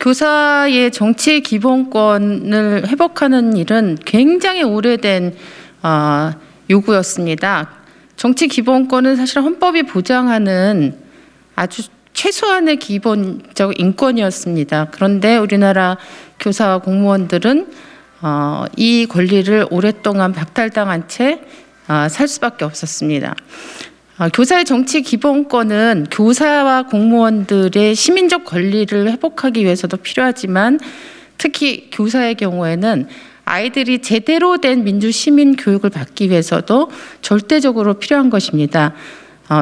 교사의 정치 기본권을 회복하는 일은 굉장히 오래된 요구였습니다. 정치 기본권은 사실 헌법이 보장하는 아주 최소한의 기본적 인권이었습니다. 그런데 우리나라 교사와 공무원들은 이 권리를 오랫동안 박탈당한 채 살 수밖에 없었습니다. 교사의 정치 기본권은 교사와 공무원들의 시민적 권리를 회복하기 위해서도 필요하지만 특히 교사의 경우에는 아이들이 제대로 된 민주 시민 교육을 받기 위해서도 절대적으로 필요한 것입니다.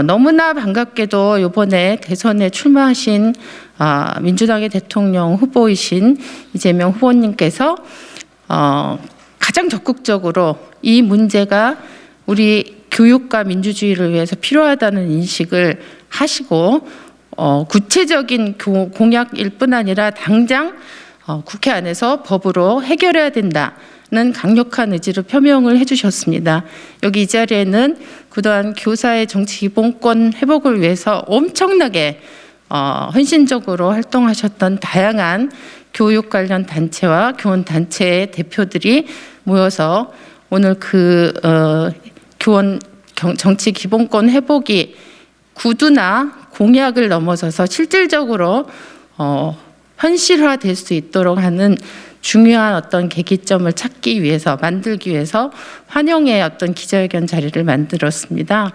너무나 반갑게도 이번에 대선에 출마하신 민주당의 대통령 후보이신 이재명 후보님께서 가장 적극적으로 이 문제가 우리 교육과 민주주의를 위해서 필요하다는 인식을 하시고 구체적인 공약일 뿐 아니라 당장 국회 안에서 법으로 해결해야 된다는 강력한 의지를 표명을 해주셨습니다. 여기 이 자리에는 그동안 교사의 정치 기본권 회복을 위해서 엄청나게 헌신적으로 활동하셨던 다양한 교육 관련 단체와 교원 단체의 대표들이 모여서 오늘 교원 정치 기본권 회복이 구두나 공약을 넘어서서 실질적으로 현실화될 수 있도록 하는 중요한 어떤 계기점을 찾기 위해서 만들기 위해서 환영의 어떤 기자회견 자리를 만들었습니다.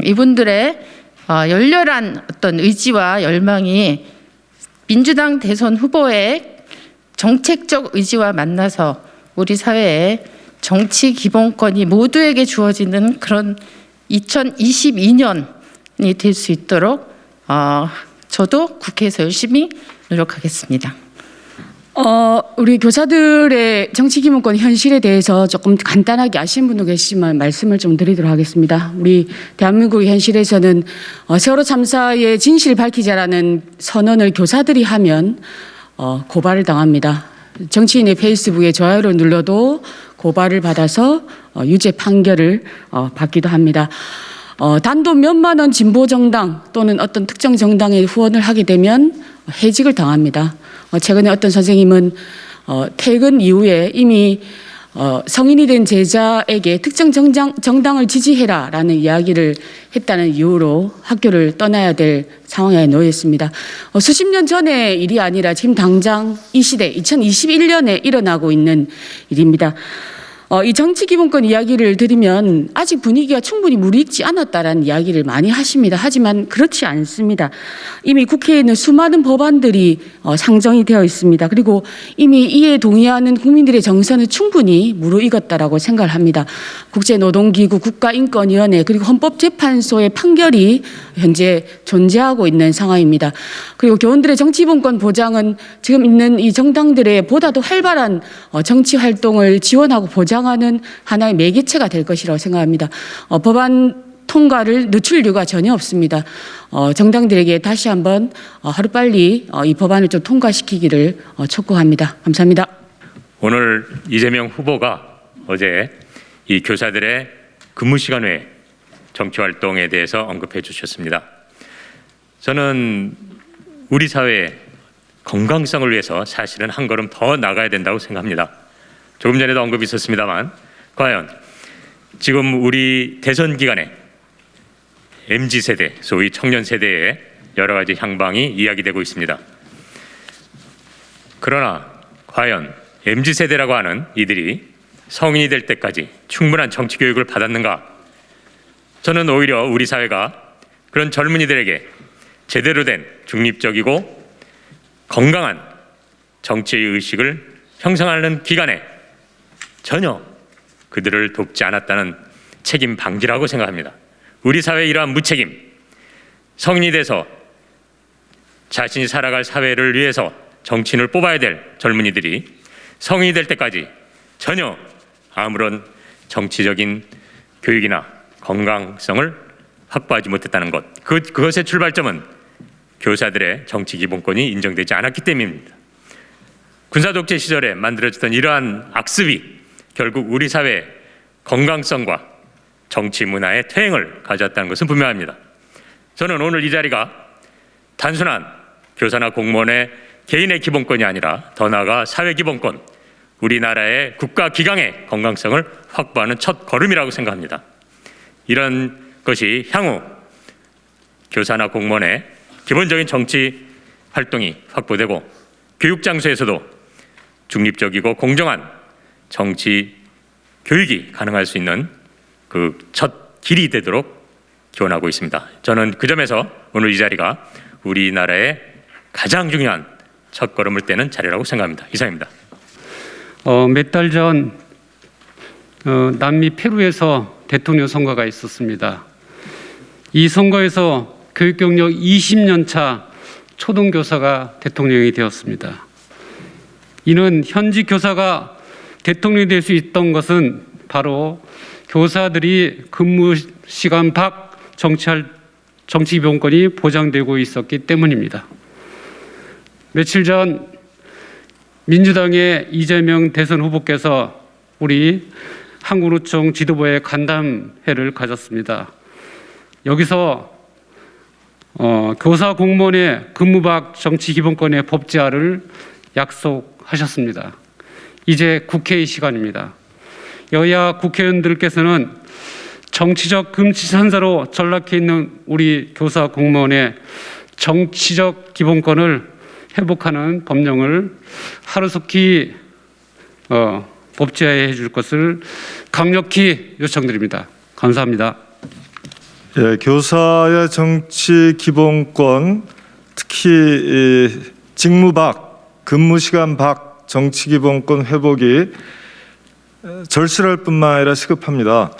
이분들의 열렬한 어떤 의지와 열망이 민주당 대선 후보의 정책적 의지와 만나서 우리 사회에 정치 기본권이 모두에게 주어지는 그런 2022년이 될 수 있도록 저도 국회에서 열심히 노력하겠습니다. 우리 교사들의 정치 기본권 현실에 대해서 조금 간단하게 아시는 분도 계시지만 말씀을 좀 드리도록 하겠습니다. 우리 대한민국의 현실에서는 세월호 참사의 진실을 밝히자라는 선언을 교사들이 하면 고발을 당합니다. 정치인의 페이스북에 좋아요를 눌러도 고발을 받아서 유죄 판결을 받기도 합니다. 단돈 몇만 원 진보 정당 또는 어떤 특정 정당에 후원을 하게 되면 해직을 당합니다. 최근에 어떤 선생님은 퇴근 이후에 이미 성인이 된 제자에게 특정 정당을 지지해라라는 이야기를 했다는 이유로 학교를 떠나야 될 상황에 놓여 있습니다. 수십 년 전의 일이 아니라 지금 당장 이 시대 2021년에 일어나고 있는 일입니다. 이 정치 기본권 이야기를 들으면 아직 분위기가 충분히 무르익지 않았다라는 이야기를 많이 하십니다. 하지만 그렇지 않습니다. 이미 국회에는 수많은 법안들이 상정이 되어 있습니다. 그리고 이미 이에 동의하는 국민들의 정서는 충분히 무르익었다라고 생각을 합니다. 국제노동기구, 국가인권위원회 그리고 헌법재판소의 판결이 현재 존재하고 있는 상황입니다. 그리고 교원들의 정치 기본권 보장은 지금 있는 이 정당들의 보다도 활발한 정치 활동을 지원하고 보장하는 하나의 매개체가 될 것이라고 생각합니다. 법안 통과를 늦출 이유가 전혀 없습니다. 정당들에게 다시 한번 하루빨리 이 법안을 좀 통과시키기를 촉구합니다. 감사합니다. 오늘 이재명 후보가 어제 이 교사들의 근무 시간 외 정치 활동에 대해서 언급해 주셨습니다. 저는 우리 사회의 건강성을 위해서 사실은 한 걸음 더 나가야 된다고 생각합니다. 조금 전에도 언급이 있었습니다만 과연 지금 우리 대선 기간에 MZ세대, 소위 청년 세대의 여러 가지 향방이 이야기되고 있습니다. 그러나 과연 MZ세대라고 하는 이들이 성인이 될 때까지 충분한 정치 교육을 받았는가? 저는 오히려 우리 사회가 그런 젊은이들에게 제대로 된 중립적이고 건강한 정치의 의식을 형성하는 기간에 전혀 그들을 돕지 않았다는 책임 방기라고 생각합니다. 우리 사회의 이러한 무책임, 성인이 돼서 자신이 살아갈 사회를 위해서 정치인을 뽑아야 될 젊은이들이 성인이 될 때까지 전혀 아무런 정치적인 교육이나 건강성을 확보하지 못했다는 것, 그것의 출발점은 교사들의 정치 기본권이 인정되지 않았기 때문입니다. 군사독재 시절에 만들어졌던 이러한 악습이 결국 우리 사회의 건강성과 정치 문화의 퇴행을 가져왔다는 것은 분명합니다. 저는 오늘 이 자리가 단순한 교사나 공무원의 개인의 기본권이 아니라 더 나아가 사회 기본권, 우리나라의 국가 기강의 건강성을 확보하는 첫 걸음이라고 생각합니다. 이런 것이 향후 교사나 공무원의 기본적인 정치 활동이 확보되고 교육 장소에서도 중립적이고 공정한 정치 교육이 가능할 수 있는 그 첫 길이 되도록 기원하고 있습니다. 저는 그 점에서 오늘 이 자리가 우리나라의 가장 중요한 첫걸음을 떼는 자리라고 생각합니다. 이상입니다. 몇 달 전 남미 페루에서 대통령 선거가 있었습니다. 이 선거에서 교육 경력 20년 차 초등교사가 대통령이 되었습니다. 이는 현직 교사가 대통령이 될 수 있던 것은 바로 교사들이 근무 시간 밖 정치 기본권이 보장되고 있었기 때문입니다. 며칠 전 민주당의 이재명 대선 후보께서 우리 한국노총 지도부의 간담회를 가졌습니다. 여기서 교사 공무원의 근무 밖 정치 기본권의 법제화를 약속하셨습니다. 이제 국회의 시간입니다. 여야 국회의원들께서는 정치적 금지천사로 전락해 있는 우리 교사 공무원의 정치적 기본권을 회복하는 법령을 하루속히 법제화해 줄 것을 강력히 요청드립니다. 감사합니다. 예, 교사의 정치 기본권, 특히 직무 밖, 근무 시간 밖 정치 기본권 회복이 절실할 뿐만 아니라 시급합니다.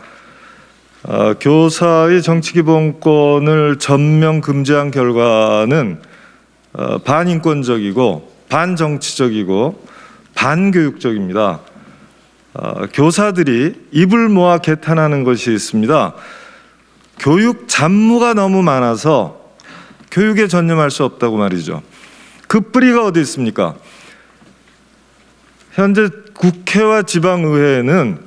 교사의 정치 기본권을 전면 금지한 결과는 반인권적이고 반정치적이고 반교육적입니다. 교사들이 입을 모아 개탄하는 것이 있습니다. 교육 잡무가 너무 많아서 교육에 전념할 수 없다고 말이죠. 그 뿌리가 어디 있습니까? 현재 국회와 지방의회에는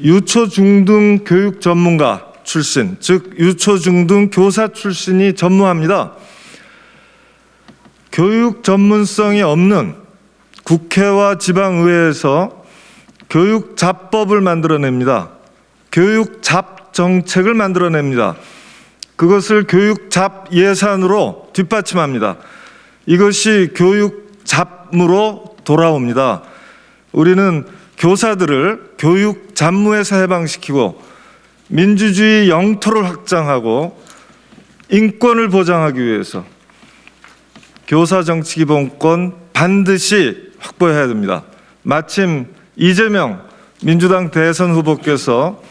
유초 중등 교육 전문가 출신, 즉 유초 중등 교사 출신이 전무합니다. 교육 전문성이 없는 국회와 지방의회에서 교육 잡법을 만들어냅니다. 교육 잡 정책을 만들어냅니다. 그것을 교육 잡 예산으로 뒷받침합니다. 이것이 교육 잡무로 돌아옵니다. 우리는 교사들을 교육 잡무에서 해방시키고 민주주의 영토를 확장하고 인권을 보장하기 위해서 교사 정치 기본권 반드시 확보해야 됩니다. 마침 이재명 민주당 대선 후보께서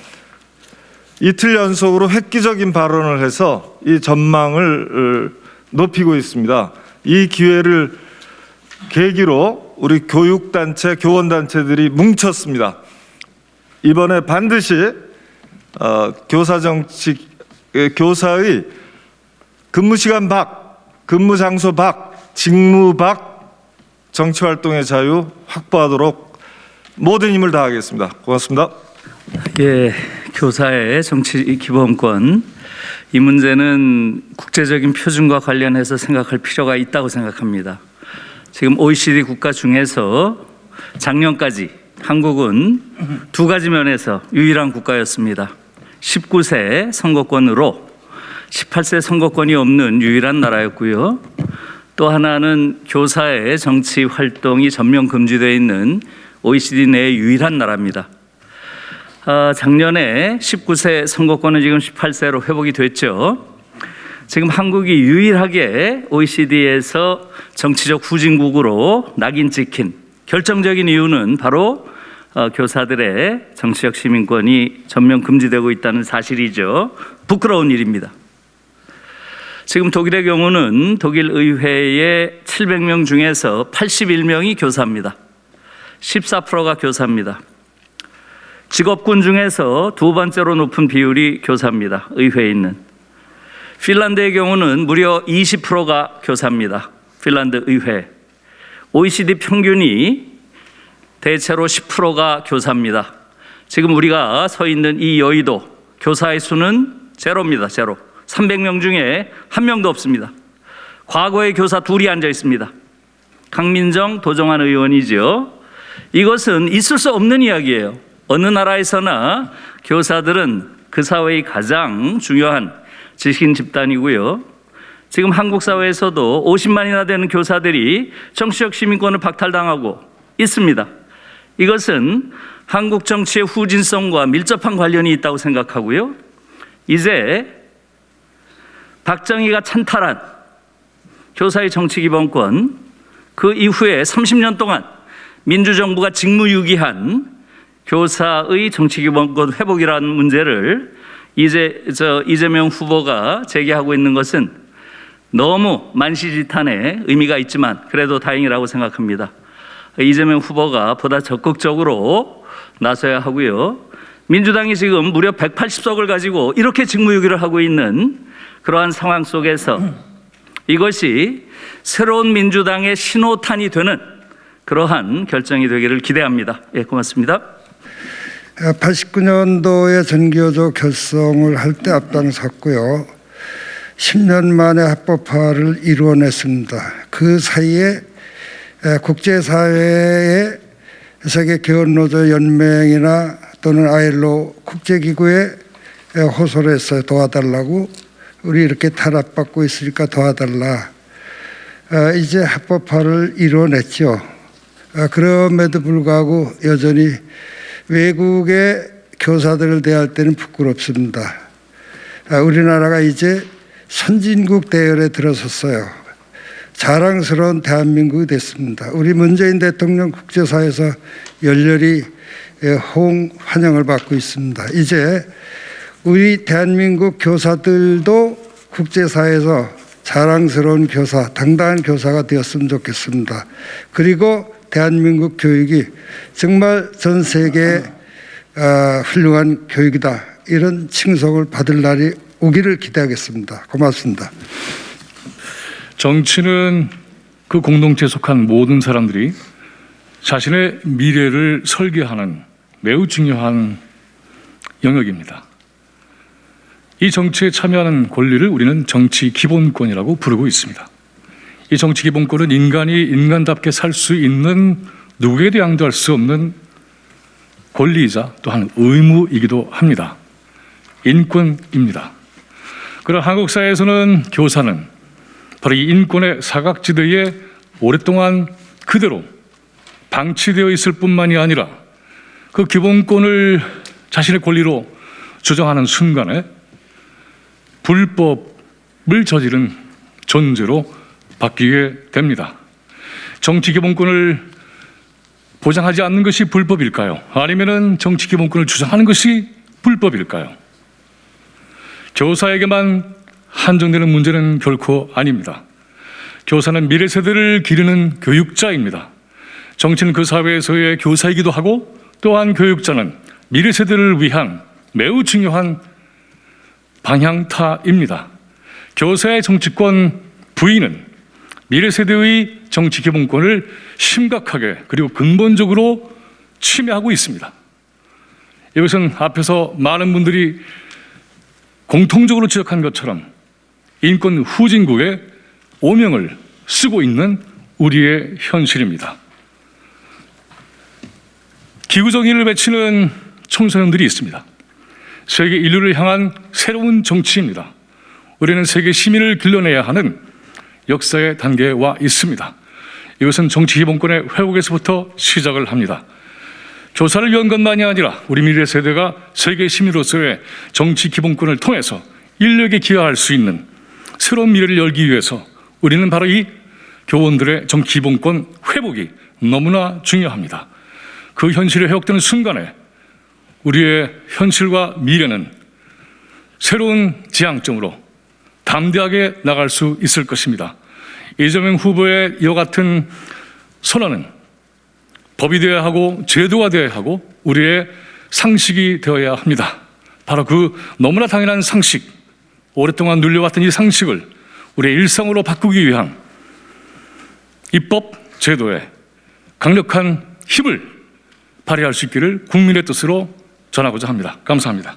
이틀 연속으로 획기적인 발언을 해서 이 전망을 높이고 있습니다. 이 기회를 계기로 우리 교육단체, 교원단체들이 뭉쳤습니다. 이번에 반드시 교사의 근무시간 밖, 근무장소 밖, 직무 밖 정치활동의 자유 확보하도록 모든 힘을 다하겠습니다. 고맙습니다. 예, 교사의 정치 기본권, 이 문제는 국제적인 표준과 관련해서 생각할 필요가 있다고 생각합니다. 지금 OECD 국가 중에서 작년까지 한국은 두 가지 면에서 유일한 국가였습니다. 19세 선거권으로 18세 선거권이 없는 유일한 나라였고요. 또 하나는 교사의 정치 활동이 전면 금지되어 있는 OECD 내의 유일한 나라입니다. 작년에 19세 선거권은 지금 18세로 회복이 됐죠. 지금 한국이 유일하게 OECD에서 정치적 후진국으로 낙인 찍힌 결정적인 이유는 바로 교사들의 정치적 시민권이 전면 금지되고 있다는 사실이죠. 부끄러운 일입니다. 지금 독일의 경우는 독일 의회의 700명 중에서 81명이 교사입니다. 14%가 교사입니다. 직업군 중에서 두 번째로 높은 비율이 교사입니다. 의회에 있는. 핀란드의 경우는 무려 20%가 교사입니다. 핀란드 의회. OECD 평균이 대체로 10%가 교사입니다. 지금 우리가 서 있는 이 여의도 교사의 수는 제로입니다. 제로. 300명 중에 한 명도 없습니다. 과거에 교사 둘이 앉아 있습니다. 강민정, 도정환 의원이죠. 이것은 있을 수 없는 이야기예요. 어느 나라에서나 교사들은 그 사회의 가장 중요한 지식인 집단이고요. 지금 한국 사회에서도 50만이나 되는 교사들이 정치적 시민권을 박탈당하고 있습니다. 이것은 한국 정치의 후진성과 밀접한 관련이 있다고 생각하고요. 이제 박정희가 찬탈한 교사의 정치기본권, 그 이후에 30년 동안 민주정부가 직무유기한 교사의 정치기본권 회복이라는 문제를 이재명 후보가 제기하고 있는 것은 너무 만시지탄의 의미가 있지만 그래도 다행이라고 생각합니다. 이재명 후보가 보다 적극적으로 나서야 하고요. 민주당이 지금 무려 180석을 가지고 이렇게 직무유기를 하고 있는 그러한 상황 속에서 이것이 새로운 민주당의 신호탄이 되는 그러한 결정이 되기를 기대합니다. 예, 고맙습니다. 89년도에 전교조 결성을 할 때 앞장섰고요. 10년 만에 합법화를 이루어냈습니다. 그 사이에 국제사회의 세계교원노조 연맹이나 또는 ILO 국제기구에 호소를 했어요. 도와달라고. 우리 이렇게 탄압받고 있으니까 도와달라. 이제 합법화를 이루어냈죠. 그럼에도 불구하고 여전히 외국의 교사들을 대할 때는 부끄럽습니다. 우리나라가 이제 선진국 대열에 들어섰어요. 자랑스러운 대한민국이 됐습니다. 우리 문재인 대통령 국제사회에서 열렬히 환영을 받고 있습니다. 이제 우리 대한민국 교사들도 국제사회에서 자랑스러운 교사, 당당한 교사가 되었으면 좋겠습니다. 그리고 대한민국 교육이 정말 전 세계에 훌륭한 교육이다. 이런 칭송을 받을 날이 오기를 기대하겠습니다. 고맙습니다. 정치는 그 공동체에 속한 모든 사람들이 자신의 미래를 설계하는 매우 중요한 영역입니다. 이 정치에 참여하는 권리를 우리는 정치 기본권이라고 부르고 있습니다. 이 정치 기본권은 인간이 인간답게 살 수 있는 누구에게도 양도할 수 없는 권리이자 또한 의무이기도 합니다. 인권입니다. 그러나 한국 사회에서는 교사는 바로 이 인권의 사각지대에 오랫동안 그대로 방치되어 있을 뿐만이 아니라 그 기본권을 자신의 권리로 주장하는 순간에 불법을 저지른 존재로 바뀌게 됩니다. 정치 기본권을 보장하지 않는 것이 불법일까요? 아니면은 정치 기본권을 주장하는 것이 불법일까요? 교사에게만 한정되는 문제는 결코 아닙니다. 교사는 미래 세대를 기르는 교육자입니다. 정치는 그 사회에서의 교사이기도 하고 또한 교육자는 미래 세대를 위한 매우 중요한 방향타입니다. 교사의 정치권 부인은 미래 세대의 정치 기본권을 심각하게 그리고 근본적으로 침해하고 있습니다. 이것은 앞에서 많은 분들이 공통적으로 지적한 것처럼 인권 후진국의 오명을 쓰고 있는 우리의 현실입니다. 기후정의를 외치는 청소년들이 있습니다. 세계 인류를 향한 새로운 정치입니다. 우리는 세계 시민을 길러내야 하는 역사의 단계에 와 있습니다. 이것은 정치 기본권의 회복에서부터 시작을 합니다. 교사를 위한 것만이 아니라 우리 미래 세대가 세계 시민으로서의 정치 기본권을 통해서 인류에게 기여할 수 있는 새로운 미래를 열기 위해서 우리는 바로 이 교원들의 정치 기본권 회복이 너무나 중요합니다. 그 현실이 회복되는 순간에 우리의 현실과 미래는 새로운 지향점으로 담대하게 나갈 수 있을 것입니다. 이재명 후보의 이와 같은 선언은 법이 되어야 하고 제도가 되어야 하고 우리의 상식이 되어야 합니다. 바로 그 너무나 당연한 상식, 오랫동안 눌려왔던 이 상식을 우리의 일상으로 바꾸기 위한 입법 제도에 강력한 힘을 발휘할 수 있기를 국민의 뜻으로 전하고자 합니다. 감사합니다.